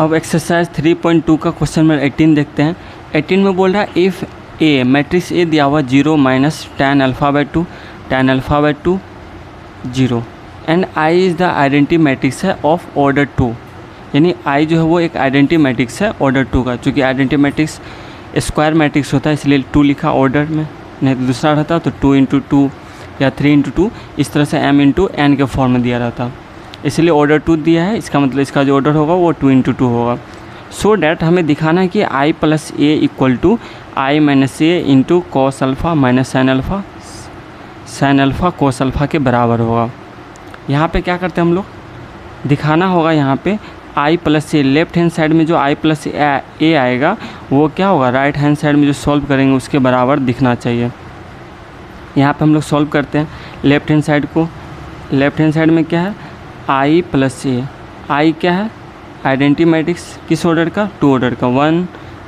अब एक्सरसाइज 3.2 का question number 18 देखते हैं। 18 में बोल रहा है इफ़ ए मैट्रिक्स ए दिया हुआ 0 minus tan alpha by 2 0 and I is the identity matrix है ऑफ ऑर्डर 2, यानी आई जो है वो एक आइडेंटिटी मैट्रिक्स है ऑर्डर 2 का। चूँकि आइडेंटिटी मैट्रिक्स स्क्वायर मैट्रिक्स होता है इसलिए 2 लिखा ऑर्डर में, नहीं तो दूसरा रहता तो 2 इंटू 2 या 3 इंटू 2 इस तरह से m इंटू एन के फॉर्म में दिया रहता, इसलिए ऑर्डर 2 दिया है। इसका मतलब इसका जो ऑर्डर होगा वो 2 इंटू 2 होगा। सो डैट हमें दिखाना है कि I plus A equal to I minus A into cos alpha minus sine alpha cos alpha के बराबर होगा। यहाँ पे क्या करते हैं हम लोग, दिखाना होगा यहाँ पे आई प्लस ए, लेफ्ट हैंड साइड में जो आई प्लस ए आएगा वो क्या होगा, राइट हैंड साइड में जो सॉल्व करेंगे उसके बराबर दिखना चाहिए। यहाँ पे हम लोग सॉल्व करते हैं लेफ्ट हैंड साइड को। लेफ्ट हैंड साइड में क्या है, आई प्लस ए, आई क्या है आइडेंटिटी मैट्रिक्स किस ऑर्डर का, 2 ऑर्डर का 1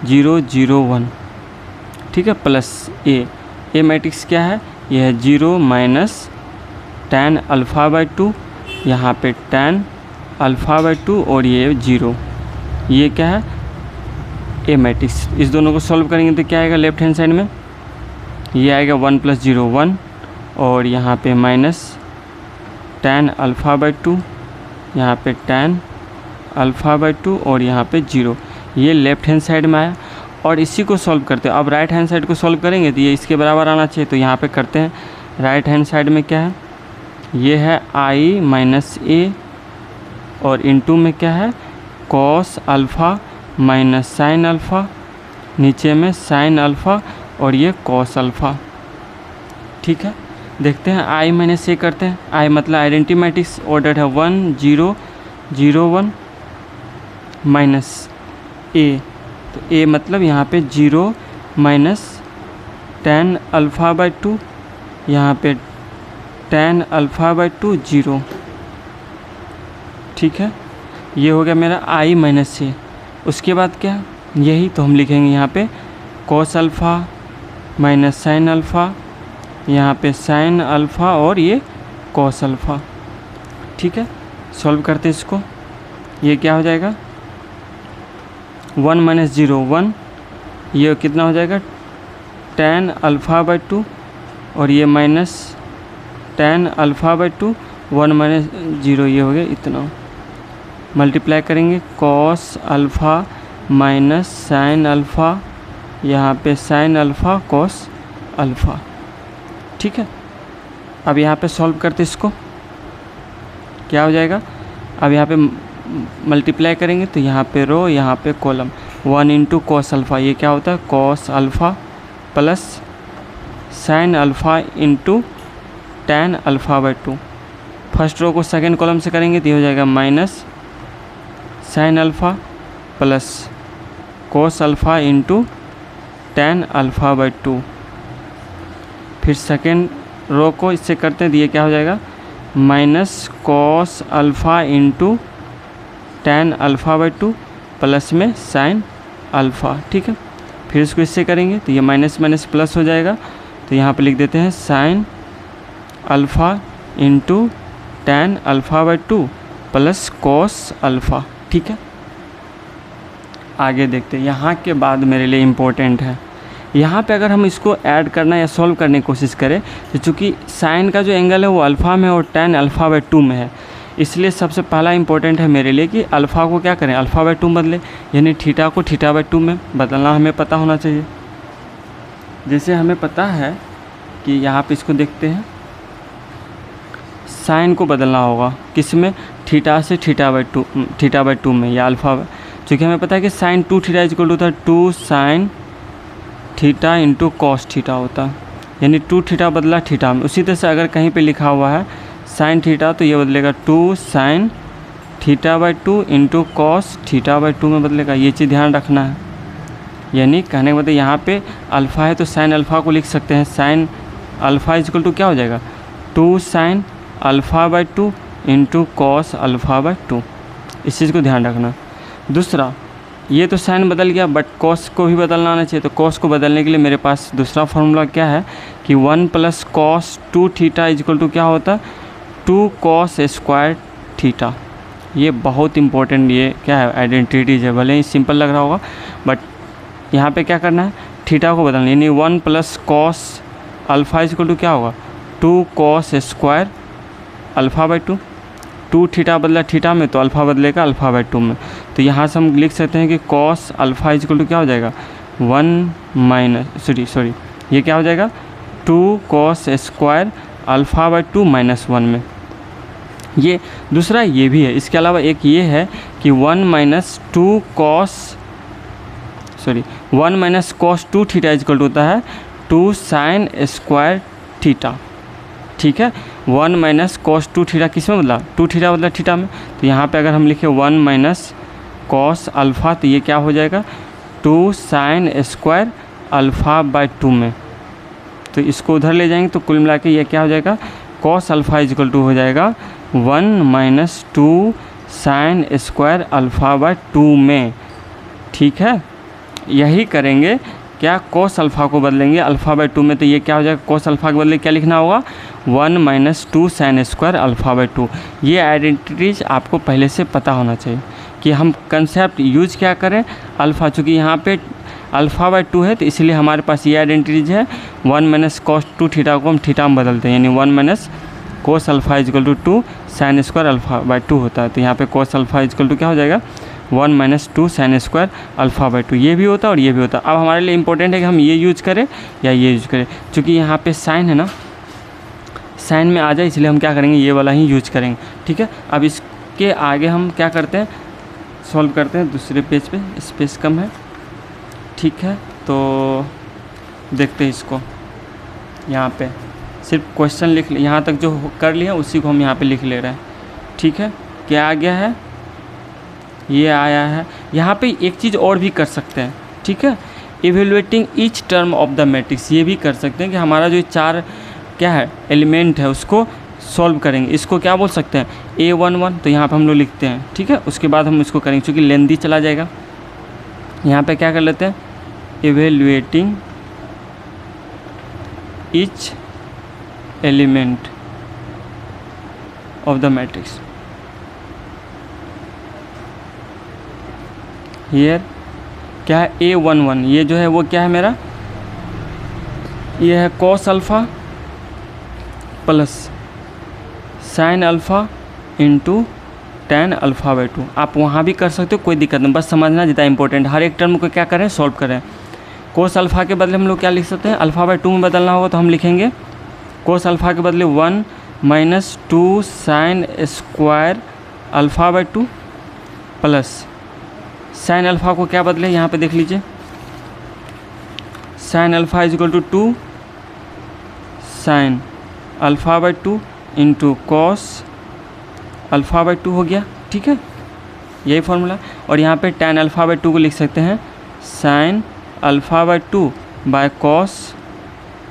0 0 1, ठीक है, प्लस ए मैट्रिक्स क्या है, यह है 0 माइनस tan अल्फ़ा बाई 2, यहाँ पे tan अल्फ़ा बाई 2 और ये 0, ये क्या है ए मैट्रिक्स। इस दोनों को सॉल्व करेंगे तो क्या आएगा लेफ्ट हैंड साइड में, ये आएगा 1 + 0 1 और यहाँ पे माइनस tan अल्फ़ा बाई 2, यहाँ पे tan अल्फ़ा बाई 2 और यहाँ पे 0, ये लेफ्ट हैंड साइड में आया। और इसी को सॉल्व करते हैं। अब राइट हैंड साइड को सॉल्व करेंगे तो ये इसके बराबर आना चाहिए, तो यहाँ पे करते हैं। राइट हैंड साइड में क्या है, ये है आई माइनस ए और इनटू में क्या है cos alpha minus sine alpha, नीचे में साइन अल्फ़ा और ये कॉस अल्फ़ा, ठीक है। देखते हैं आई माइनस ए करते हैं। आई मतलब आइडेंटिटी मैट्रिक्स ऑर्डर है 1 0 0 1 माइनस ए, तो ए मतलब यहाँ पे 0 माइनस tan अल्फ़ा बाई 2, यहाँ पे tan अल्फ़ा बाई 2 0, ठीक है। ये हो गया मेरा आई माइनस ए। उसके बाद क्या, यही तो हम लिखेंगे यहाँ पे cos alpha minus sine alpha, यहाँ पे साइन अल्फ़ा और ये कॉस अल्फ़ा, ठीक है। सॉल्व करते हैं इसको, ये क्या हो जाएगा 1 - 0 1, ये कितना हो जाएगा tan अल्फ़ा बाई 2 और ये माइनस tan अल्फ़ा बाई 2 1 - 0, ये हो गया इतना। मल्टीप्लाई करेंगे cos alpha minus sine alpha, यहाँ पे साइन अल्फ़ा कॉस अल्फ़ा, ठीक है। अब यहाँ पे सॉल्व करते इसको, क्या हो जाएगा, अब यहाँ पे मल्टीप्लाई करेंगे तो यहाँ पे रो यहाँ पे कॉलम, 1 इंटू कॉस अल्फ़ा, ये क्या होता है cos alpha plus sine alpha into tan alpha by 2। First row को सेकेंड कॉलम से करेंगे तो ये हो जाएगा minus sine alpha plus cos alpha into tan alpha by 2। फिर सेकेंड रो को इससे करते हैं तो ये क्या हो जाएगा minus cos alpha into tan alpha by 2 plus में साइन अल्फ़ा, ठीक है। फिर इसको इससे करेंगे तो ये माइनस माइनस प्लस हो जाएगा, तो यहाँ पे लिख देते हैं sign alpha into tan alpha by 2 plus cos alpha, ठीक है। आगे देखते हैं, यहाँ के बाद मेरे लिए इम्पोर्टेंट है, यहाँ पे अगर हम इसको ऐड करना या सॉल्व करने की कोशिश करें तो चूँकि साइन का जो एंगल है वो अल्फ़ा में और tan अल्फ़ा बाई 2 में है, इसलिए सबसे पहला इंपॉर्टेंट है मेरे लिए कि अल्फ़ा को क्या करें अल्फ़ा बाई 2 बदले, यानी थीटा को थीटा बाई 2 में बदलना हमें पता होना चाहिए। जैसे हमें पता है कि यहाँ पे इसको देखते हैं, साइन को बदलना होगा किस में, थीटा से थीटा बाई 2 में या अल्फ़ा, चूँकि हमें पता है कि साइन 2 थीटा इक्वल टू होता है 2 sine theta into cos theta होता है, यानी 2 थीटा बदला थीटा में। उसी तरह से अगर कहीं पे लिखा हुआ है साइन थीटा तो ये बदलेगा 2 sine theta by 2 into cos theta by 2 में बदलेगा, ये चीज़ ध्यान रखना है। यानी कहने के मतलब यहाँ पे अल्फ़ा है तो साइन अल्फ़ा को लिख सकते हैं, साइन अल्फ़ा इक्वल टू क्या हो जाएगा 2 sine alpha by 2 into cos alpha by 2, इस चीज़ को ध्यान रखना। दूसरा, ये तो साइन बदल गया बट कॉस को भी बदलना आना चाहिए, तो कॉस को बदलने के लिए मेरे पास दूसरा फार्मूला क्या है कि 1 + cos 2 थीटा इक्वल टू क्या होता है 2 cos² थीटा, ये बहुत इंपॉर्टेंट, ये क्या है, आइडेंटिटीज है। भले ही सिंपल लग रहा होगा बट यहाँ पे क्या करना है, थीटा को बदलना, यानी 1 plus cos alpha equal to क्या होगा 2 cos square alpha by 2। 2 theta बदला थीटा में तो अल्फ़ा बदलेगा अल्फ़ा बाई 2 में। तो यहाँ से हम लिख सकते हैं कि कॉस अल्फ़ा इक्वल टू क्या हो जाएगा 1 माइनस सॉरी ये क्या हो जाएगा 2 cos square alpha by 2 minus 1 में। ये दूसरा ये भी है, इसके अलावा एक ये है कि 1 minus cos 2 theta equal to होता है 2 साइन स्क्वायर थीटा। ठीक है, 1 माइनस कॉस 2 थीटा किस में बदला, 2 थीटा बदला थीटा में। तो यहाँ पे अगर हम लिखे 1 माइनस कॉस अल्फ़ा तो ये क्या हो जाएगा 2 साइन स्क्वायर अल्फ़ा बाई 2 में। तो इसको उधर ले जाएंगे तो कुल मिला के ये क्या हो जाएगा कॉस अल्फ़ा इक्वल टू हो जाएगा 1 minus 2 sine square alpha by 2 में। ठीक है, यही करेंगे क्या, कॉस अल्फ़ा को बदलेंगे अल्फ़ा बाई 2 में। तो ये क्या हो जाएगा कॉस अल्फ़ा के बदले क्या लिखना होगा 1 minus 2 sine square alpha by 2। ये आइडेंटिटीज आपको पहले से पता होना चाहिए कि हम कंसेप्ट यूज क्या करें अल्फ़ा, चूँकि यहाँ पे अल्फ़ा बाई 2 है तो इसलिए हमारे पास ये आइडेंटिटीज है। 1 माइनस कॉस 2 थीटा को हम थीटा में बदलते हैं, यानी 1 minus cos alpha equal to 2 sine square alpha by 2 होता है। तो यहाँ पे कोस अल्फ़ा इक्वल टू क्या हो जाएगा 1 minus 2 sine square alpha by 2। ये भी होता है और ये भी होता है। अब हमारे लिए इंपॉर्टेंट है कि हम ये यूज करें या ये यूज करें, क्योंकि यहाँ पे साइन है ना, साइन में आ जाए इसलिए हम क्या करेंगे ये वाला ही यूज करेंगे। ठीक है, अब इसके आगे हम क्या करते हैं सॉल्व करते हैं दूसरे पेज पे, स्पेस कम है। ठीक है, तो देखते हैं इसको, यहाँ पे सिर्फ क्वेश्चन लिख ले, यहाँ तक जो कर लिया उसी को हम यहाँ पे लिख ले रहे हैं। ठीक है, क्या आ गया है, ये आया है। यहाँ पे एक चीज़ और भी कर सकते हैं। ठीक है, evaluating each term of the matrix, ये भी कर सकते हैं कि हमारा जो 4 क्या है एलिमेंट है उसको सॉल्व करेंगे। इसको क्या बोल सकते हैं A11, तो यहाँ पे हम लोग लिखते हैं। ठीक है, उसके बाद हम इसको करेंगे क्योंकि लेंदी चला जाएगा। यहाँ पे क्या कर लेते हैं evaluating each element of the matrix. Here क्या है A11, ये जो है वो क्या है मेरा, ये है cos alpha plus sine alpha into tan alpha by 2। आप वहाँ भी कर सकते हो, कोई दिक्कत नहीं, बस समझना जितना इंपॉर्टेंट। हर एक टर्म को क्या करें सॉल्व करें। कोस अल्फ़ा के बदले हम लोग क्या लिख सकते हैं, अल्फ़ा बाई 2 में बदलना होगा तो हम लिखेंगे कोस अल्फ़ा के बदले 1 minus 2 sine square alpha by 2 plus sine alpha को क्या बदले, यहाँ पे देख लीजिए sine alpha is equal to 2 sine alpha by 2 into cos alpha by 2 हो गया। ठीक है, यही फॉर्मूला। और यहाँ पे tan अल्फ़ा बाई 2 को लिख सकते हैं sign alpha by 2 by cos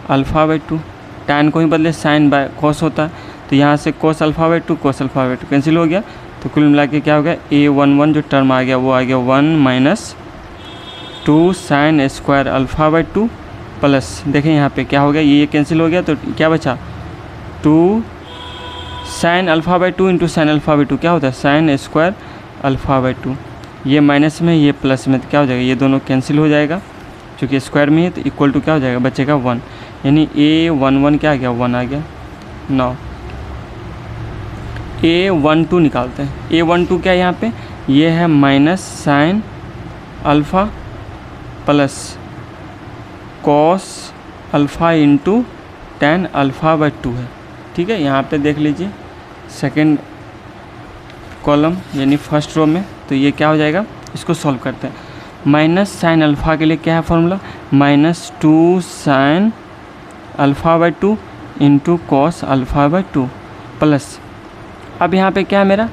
alpha by 2। tan को ही बदले साइन बाय कॉस होता है, तो यहाँ से cos alpha by 2 cos alpha by 2 cancel हो गया। तो कुल मिला के क्या हो गया A11 जो टर्म आ गया वो आ गया 1 minus 2 sine square alpha by 2 plus देखें यहाँ पे क्या हो गया, ये कैंसिल हो गया तो क्या बचा 2 sine alpha by 2 into sine alpha by 2 क्या होता है साइन स्क्वायर अल्फ़ा बाई 2। ये माइनस में ये प्लस में तो क्या हो जाएगा, ये दोनों कैंसिल हो जाएगा क्योंकि स्क्वायर में है तो इक्वल टू क्या हो जाएगा बचेगा 1, यानी A11 क्या आ गया 1 आ गया। नाउ A12 निकालते हैं। A12 क्या है यहाँ पे, ये है minus sine alpha plus cos alpha into tan alpha by 2 है। ठीक है, यहाँ पे देख लीजिए सेकंड कॉलम यानी फर्स्ट रो में, तो ये क्या हो जाएगा, इसको सॉल्व करते हैं। माइनस साइन अल्फ़ा के लिए क्या है formula, minus 2 sine alpha by 2 into cos alpha by 2 plus अब यहाँ पे क्या है मेरा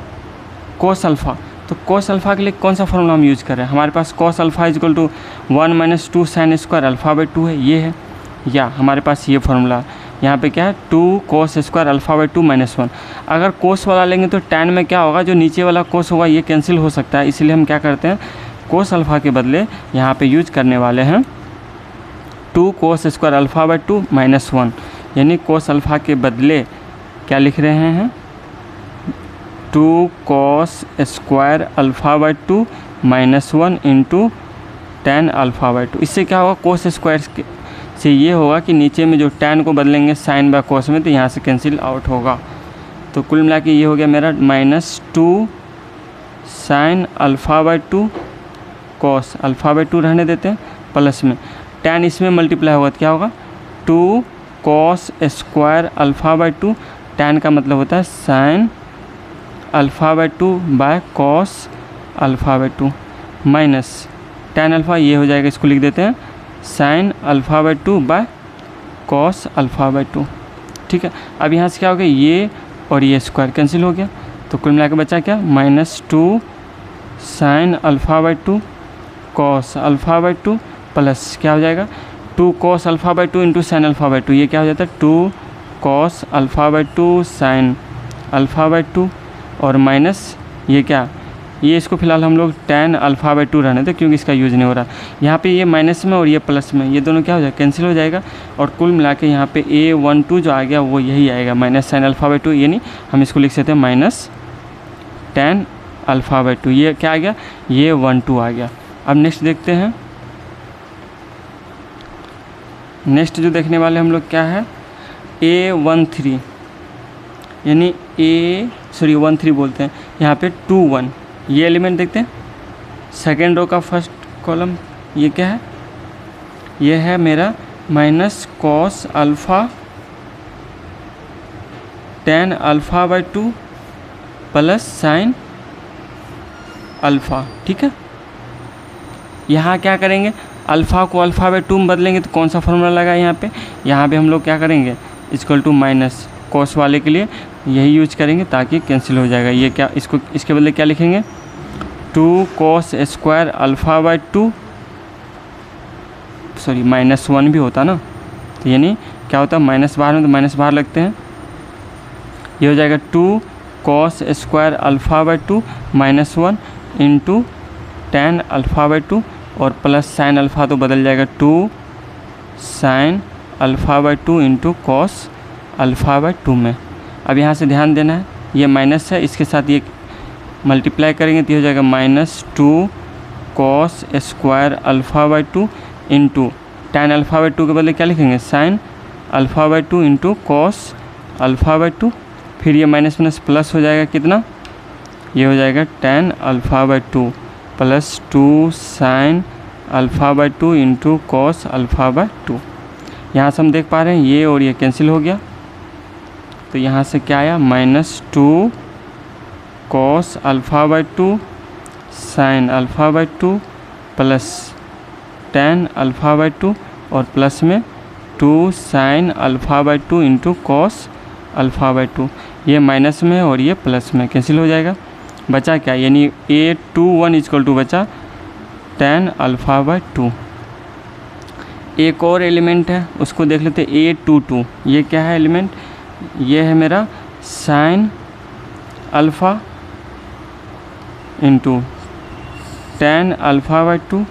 कोस अल्फ़ा, तो कोस अल्फ़ा के लिए कौन सा फॉर्मूला हम यूज़ कर रहे हैं, हमारे पास cos alpha is equal to 1 minus 2 sine square alpha by 2 है, ये है, या हमारे पास ये फॉर्मूला यहाँ पे क्या है 2 cos square alpha by 2 minus 1। अगर कोस वाला लेंगे तो tan में क्या होगा, जो नीचे वाला कोस होगा ये कैंसिल हो सकता है, इसलिए हम क्या करते हैं कोस अल्फ़ा के बदले यहाँ पे यूज करने वाले हैं 2 cos square alpha by 2 minus 1, यानी कोस अल्फ़ा के बदले क्या लिख रहे हैं 2 cos square alpha by 2 -1 into tan alpha by 2। इससे क्या होगा, कोस स्क्वायर से ये होगा कि नीचे में जो tan को बदलेंगे साइन बाय कोस में, तो यहाँ से कैंसिल आउट होगा। तो कुल मिला के ये हो गया मेरा -2 sine alpha by 2 cos alpha by 2 रहने देते हैं, प्लस में tan इसमें मल्टीप्लाई होगा तो क्या होगा 2 cos square alpha by 2, tan का मतलब होता है sign alpha by 2 by cos alpha by 2 minus tan alpha, ये हो जाएगा, इसको लिख देते हैं sign alpha by 2 by cos alpha by 2। ठीक है, अब यहाँ से क्या हो गया, ये और ये स्क्वायर कैंसिल हो गया, तो कुल मिला के बचा क्या -2 sine alpha by 2 cos alpha by 2 plus क्या हो जाएगा 2 cos alpha by 2 into sine alpha by 2, ये क्या हो जाता है 2 cos alpha by 2 sine alpha by 2 और माइनस ये क्या, ये इसको फिलहाल हम लोग tan अल्फ़ा बाई 2 रहने थे क्योंकि इसका यूज़ नहीं हो रहा। यहाँ पे ये माइनस में और ये प्लस में, ये दोनों क्या हो जाएगा कैंसिल हो जाएगा, और कुल मिला के यहाँ पे a12 जो आ गया वो यही आएगा माइनस साइन अल्फ़ा बाई 2, ये नहीं हम इसको लिख सकते हैं माइनस tan अल्फ़ा बाई 2, ये क्या आ गया, ये 12 आ गया। अब नेक्स्ट देखते हैं, नेक्स्ट जो देखने वाले हम लोग क्या है a13 यानी 13 बोलते हैं, यहाँ पे 2 1, ये एलिमेंट देखते हैं सेकेंड रो का फर्स्ट कॉलम, ये क्या है, ये है मेरा minus cos alpha tan alpha by 2 plus sine alpha. ठीक है, यहाँ क्या करेंगे, अल्फ़ा को अल्फ़ा बाई 2 में बदलेंगे तो कौन सा फॉर्मूला लगा यहाँ पे हम लोग क्या करेंगे इक्वल टू माइनस कॉस वाले के लिए यही यूज करेंगे ताकि कैंसिल हो जाएगा। ये क्या, इसको इसके बदले क्या लिखेंगे 2 cos square alpha by 2, sorry -1 भी होता ना, तो यानी क्या होता है माइनस बाहर में तो माइनस बाहर लगते हैं, ये हो जाएगा 2 cos square alpha by 2 -1 into tan alpha by 2 और प्लस साइन अल्फ़ा तो बदल जाएगा 2 sine alpha by 2 into cos alpha by 2 में। अब यहाँ से ध्यान देना है, ये माइनस है, इसके साथ ये मल्टीप्लाई करेंगे तो ये हो जाएगा -2 cos square alpha by 2 into tan alpha by 2 के बदले क्या लिखेंगे sign alpha by 2 into cos alpha by 2, फिर ये माइनस माइनस प्लस हो जाएगा कितना, ये हो जाएगा tan alpha by 2 plus 2 sine alpha by 2 into cos alpha by 2। यहाँ से हम देख पा रहे हैं ये और ये कैंसिल हो गया, तो यहाँ से क्या आया -2 cos alpha by 2 sine alpha by 2 plus tan alpha by 2 और प्लस में 2 sine alpha by 2 into cos alpha by 2, ये माइनस में और ये प्लस में कैंसिल हो जाएगा, बचा क्या, यानी a21 इक्वल टू बचा tan अल्फ़ा बाई 2। एक और एलिमेंट है उसको देख लेते हैं a22, ये क्या है एलिमेंट, ये है मेरा sign alpha into tan alpha by 2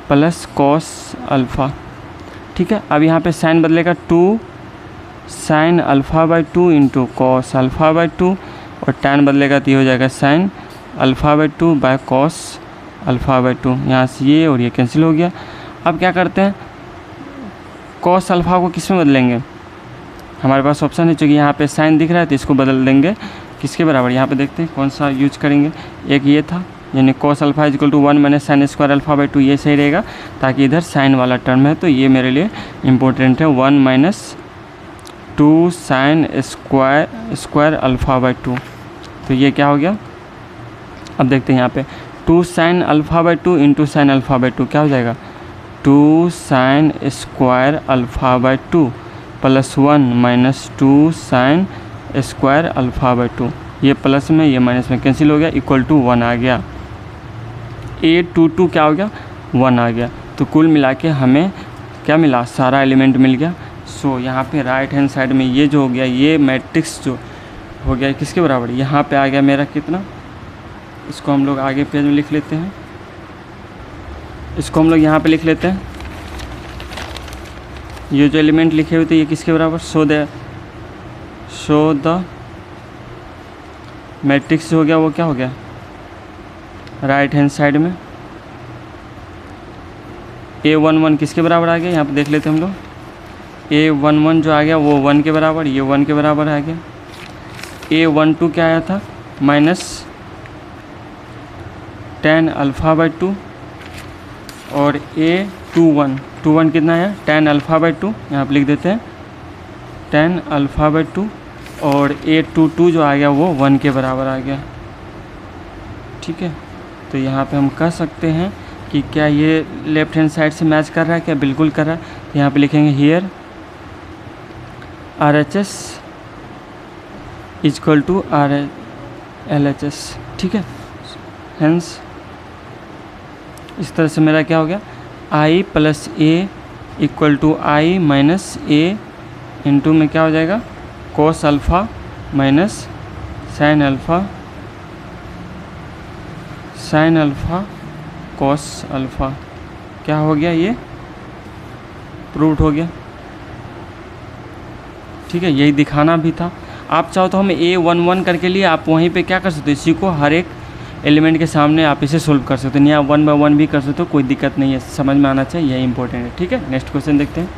plus cos alpha. ठीक है, अब यहाँ पे साइन बदलेगा 2 sine alpha by 2 into cos alpha by 2 और tan बदलेगा तो ये हो जाएगा sign alpha by 2 by cos alpha by 2, यहाँ से ये और ये कैंसिल हो गया। अब क्या करते हैं, कॉस अल्फ़ा को किस में बदलेंगे, हमारे पास ऑप्शन है, चूँकि यहाँ पे साइन दिख रहा है तो इसको बदल देंगे किसके बराबर, यहाँ पे देखते हैं कौन सा यूज करेंगे, एक ये था यानी cos alpha equal to 1 minus sine square alpha by 2, ये सही रहेगा ताकि इधर साइन वाला टर्म है, तो ये मेरे लिए इम्पोर्टेंट है 1 minus 2 sine square alpha by 2, तो ये क्या हो गया। अब देखते हैं यहाँ पे 2 sine alpha by 2 into sine alpha by 2 क्या हो जाएगा 2 sine square alpha by 2 plus 1 minus 2 sine square alpha by 2, ये प्लस में ये माइनस में कैंसिल हो गया, इक्वल टू 1 आ गया, a22 क्या हो गया 1 आ गया। तो कुल मिला के हमें क्या मिला, सारा एलिमेंट मिल गया। सो यहाँ पे राइट हैंड साइड में ये जो हो गया, ये मैट्रिक्स जो हो गया किसके बराबर, यहाँ पे आ गया मेरा कितना, इसको हम लोग आगे पेज में लिख लेते हैं, इसको हम लोग यहाँ पे लिख लेते हैं, ये जो एलिमेंट लिखे हुए थे ये किसके बराबर, शो द मैट्रिक्स हो गया वो क्या हो गया, राइट हैंड साइड में A11 किसके बराबर आ गया, यहाँ पे देख लेते हैं हम लोग। A11 जो आ गया वो 1 के बराबर, ये 1 के बराबर आ गया। A12 क्या आया था, माइनस tan α/2, और A21 कितना है, tan α/2, यहाँ पे लिख देते हैं tan α/2, और A22 जो आ गया वो 1 के बराबर आ गया। ठीक है, तो यहाँ पे हम कह सकते हैं कि क्या ये लेफ्ट हैंड साइड से मैच कर रहा है, क्या बिल्कुल कर रहा है। तो यहाँ पे लिखेंगे here RHS is equal to LHS। ठीक है, हेंस इस तरह से मेरा क्या हो गया, I plus A equal to I minus A into में क्या हो जाएगा, cos alpha minus sin alpha cos alpha. क्या हो गया, ये प्रूव्ड हो गया। ठीक है, यही दिखाना भी था। आप चाहो तो हम A11 करके लिए आप वहीं पे क्या कर सकते हो, इसी को हर एक एलिमेंट के सामने आप इसे सोल्व कर सकते हो, नहीं आप 1 बाय 1 भी कर सकते हो, कोई दिक्कत नहीं है, समझ में आना चाहिए, यही इंपॉर्टेंट है। ठीक है, नेक्स्ट क्वेश्चन देखते हैं।